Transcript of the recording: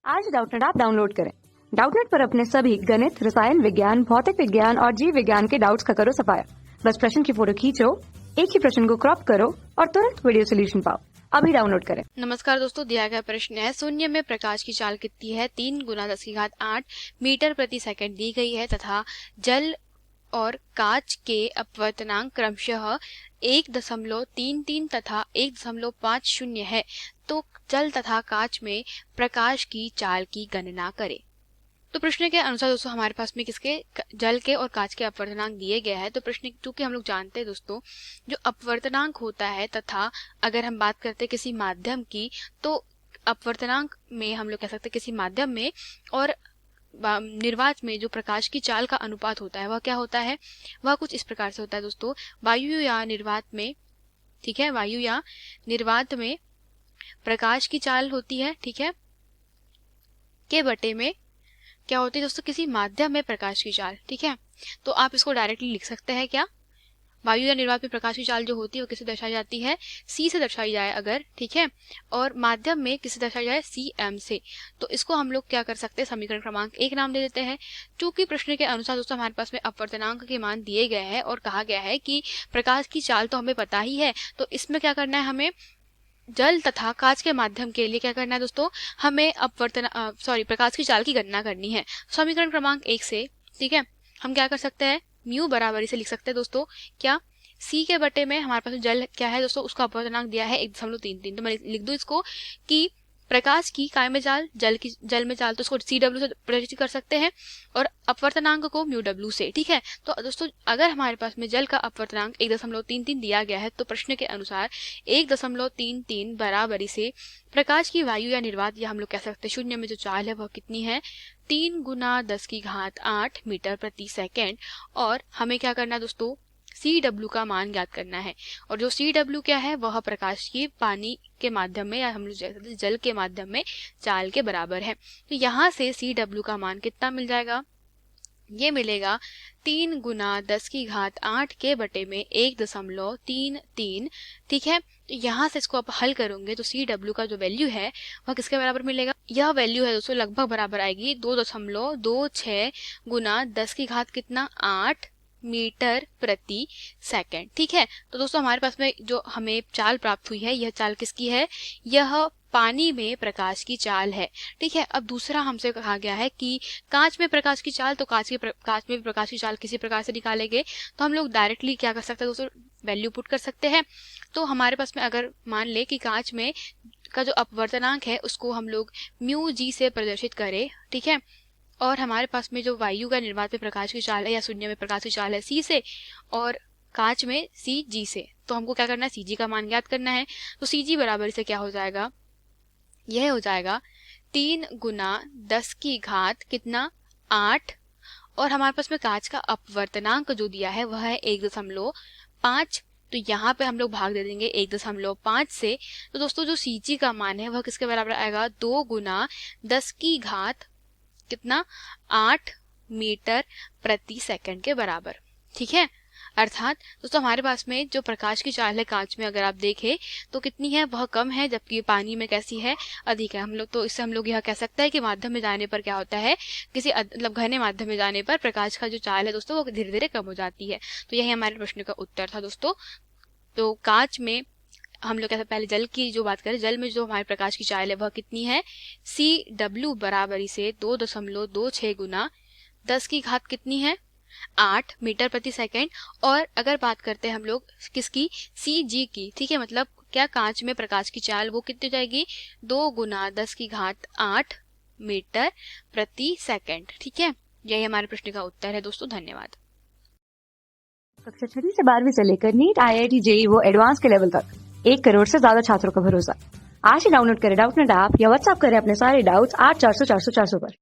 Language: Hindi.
आज डाउटनेट ऐप डाउनलोड करें। डाउटनेट पर अपने सभी गणित, रसायन विज्ञान, भौतिक विज्ञान और जीव विज्ञान के डाउट्स का करो सफाया। बस प्रश्न की फोटो खींचो, एक ही प्रश्न को क्रॉप करो और तुरंत वीडियो सोल्यूशन पाओ। अभी डाउनलोड करें। नमस्कार दोस्तों, दिया गया प्रश्न है शून्य में प्रकाश की चाल कितनी है। 3 गुना 10⁸ मीटर प्रति सेकंड दी गई है तथा जल और कांच के अपवर्तनांक क्रमशः 1.33 तथा 1.50 है। तो जल तथा कांच में प्रकाश की चाल की गणना करें। तो प्रश्न के अनुसार दोस्तों हमारे पास में किसके जल के और कांच के अपवर्तनांक दिए गए हैं। तो प्रश्न चूंकि हम लोग जानते हैं दोस्तों, जो अपवर्तनांक होता है तथा अगर हम बात करते हैं किसी माध्यम की, तो अपवर्तनांक में हम लोग कह सकते हैं किसी माध्यम में और निर्वात में जो प्रकाश की चाल का अनुपात होता है वह क्या होता है, वह कुछ इस प्रकार से होता है दोस्तों। वायु या निर्वात में, ठीक है, वायु या निर्वात में प्रकाश की चाल होती है, ठीक है, के बटे में क्या होती है दोस्तों, किसी माध्यम में प्रकाश की चाल, ठीक है। तो आप इसको डायरेक्टली लिख सकते हैं क्या, वायु या निर्वात में प्रकाश की चाल जो होती है वो किससे दर्शाई जाती है, सी से दर्शाई जाए अगर, ठीक है, और माध्यम में किससे दर्शाई जाए, सी एम से। तो इसको हम लोग क्या कर सकते हैं, समीकरण क्रमांक 1 नाम दे देते हैं। चूंकि प्रश्न के अनुसार दोस्तों हमारे पास में अपवर्तनांक के मान दिए गए हैं और कहा गया है कि प्रकाश की चाल तो हमें पता ही है, तो इसमें क्या करना है, हमें जल तथा कांच के माध्यम के लिए क्या करना है दोस्तों, हमें प्रकाश की चाल की गणना करनी है। समीकरण क्रमांक 1 से, ठीक है, हम क्या कर सकते हैं, म्यू बराबर इसे लिख सकते हैं दोस्तों, क्या, सी के बटे में हमारे पास जल क्या है दोस्तों, उसका अपवर्तनांक दिया है 1.33। तो मैं लिख दूं इसको कि प्रकाश की काय में चाल, जल में चाल, तो इसको सी डब्ल्यू से प्रदर्शित कर सकते हैं और अपवर्तनांक को म्यू डब्ल्यू से, ठीक है। तो दोस्तों अगर हमारे पास में जल का अपवर्तनांक 1.33 दिया गया है तो प्रश्न के अनुसार 1.33 बराबरी से प्रकाश की वायु या निर्वात या हम लोग कह सकते हैं शून्य में जो चाल है वह कितनी है, 3 गुना 10⁸ मीटर प्रति सेकेंड। और हमें क्या करना है दोस्तों, सी डब्ल्यू का मान ज्ञात करना है। और जो सी डब्ल्यू क्या है, वह प्रकाश की पानी के माध्यम में या हम लोग जल के माध्यम में चाल के बराबर है। तो यहाँ से सी डब्ल्यू का मान कितना मिल जाएगा, ये मिलेगा 3 गुना 10⁸ के बटे में 1.33, ठीक है। तो यहाँ से इसको आप हल करोगे तो सी डब्ल्यू का जो वैल्यू है वह किसके बराबर मिलेगा, यह वैल्यू है दोस्तों लगभग बराबर आएगी 2.26 गुना 10⁸ कितना 8 मीटर प्रति सेकंड, ठीक है। तो दोस्तों हमारे पास में जो हमें चाल प्राप्त हुई है, यह चाल किसकी है, यह पानी में प्रकाश की चाल है, ठीक है। अब दूसरा हमसे कहा गया है कि कांच में प्रकाश की चाल, तो कांच में भी प्रकाश की चाल किसी प्रकार से निकालेंगे तो हम लोग डायरेक्टली क्या कर सकते हैं दोस्तों, वैल्यू पुट कर सकते हैं। तो हमारे पास में अगर मान ले कि कांच में का जो अपवर्तनांक है उसको हम लोग म्यू जी से प्रदर्शित करें, ठीक है, और हमारे पास में जो वायु का निर्वात में प्रकाश की चाल है या शून्य में प्रकाश की चाल है सी से और कांच में सी जी से, तो हमको क्या करना है, सी जी का मान ज्ञात करना है। तो सी जी बराबर से क्या हो जाएगा, यह हो जाएगा 3 गुना 10⁸ कितना 8, और हमारे पास में कांच का अपवर्तनांक जो दिया है वह है 1.5, तो यहाँ पे हम लोग भाग दे देंगे 1.5 से। तो दोस्तों जो सी जी का मान है वह किसके बराबर आएगा, 2 गुना 10⁸ कितना 8 मीटर प्रति सेकंड के बराबर, ठीक है। अर्थात दोस्तों हमारे पास में जो प्रकाश की चाल है कांच में अगर आप देखें तो कितनी है, वह कम है, जबकि पानी में कैसी है, अधिक है। हम लोग तो इससे हम लोग यह कह सकते हैं कि माध्यम में जाने पर क्या होता है, किसी मतलब घने माध्यम में जाने पर प्रकाश का जो चाल है दोस्तों वो धीरे धीरे कम हो जाती है। तो यही हमारे प्रश्न का उत्तर था दोस्तों। तो कांच में हम लोग कैसे, पहले जल की जो बात करें, जल में जो हमारे प्रकाश की चाल है वह कितनी है, सी डब्ल्यू बराबरी से 2.26 गुना 10⁸ कितनी है 8 मीटर प्रति सेकंड। और अगर बात करते हैं हम लोग किसकी, सी जी की, ठीक है, मतलब क्या कांच में प्रकाश की चाल वो कितनी हो जाएगी, 2 गुना 10⁸ मीटर प्रति सेकंड, ठीक है। यही हमारे प्रश्न का उत्तर है दोस्तों, धन्यवाद। कक्षा 6 से 12वीं से लेकर नीट, IIT, JEE वो एडवांस के लेवल तक 1 करोड़ से ज्यादा छात्रों का भरोसा। आज ही डाउनलोड करें डाउटनेट ऐप या व्हाट्सएप करें अपने सारे डाउट्स 8400 400 400 पर।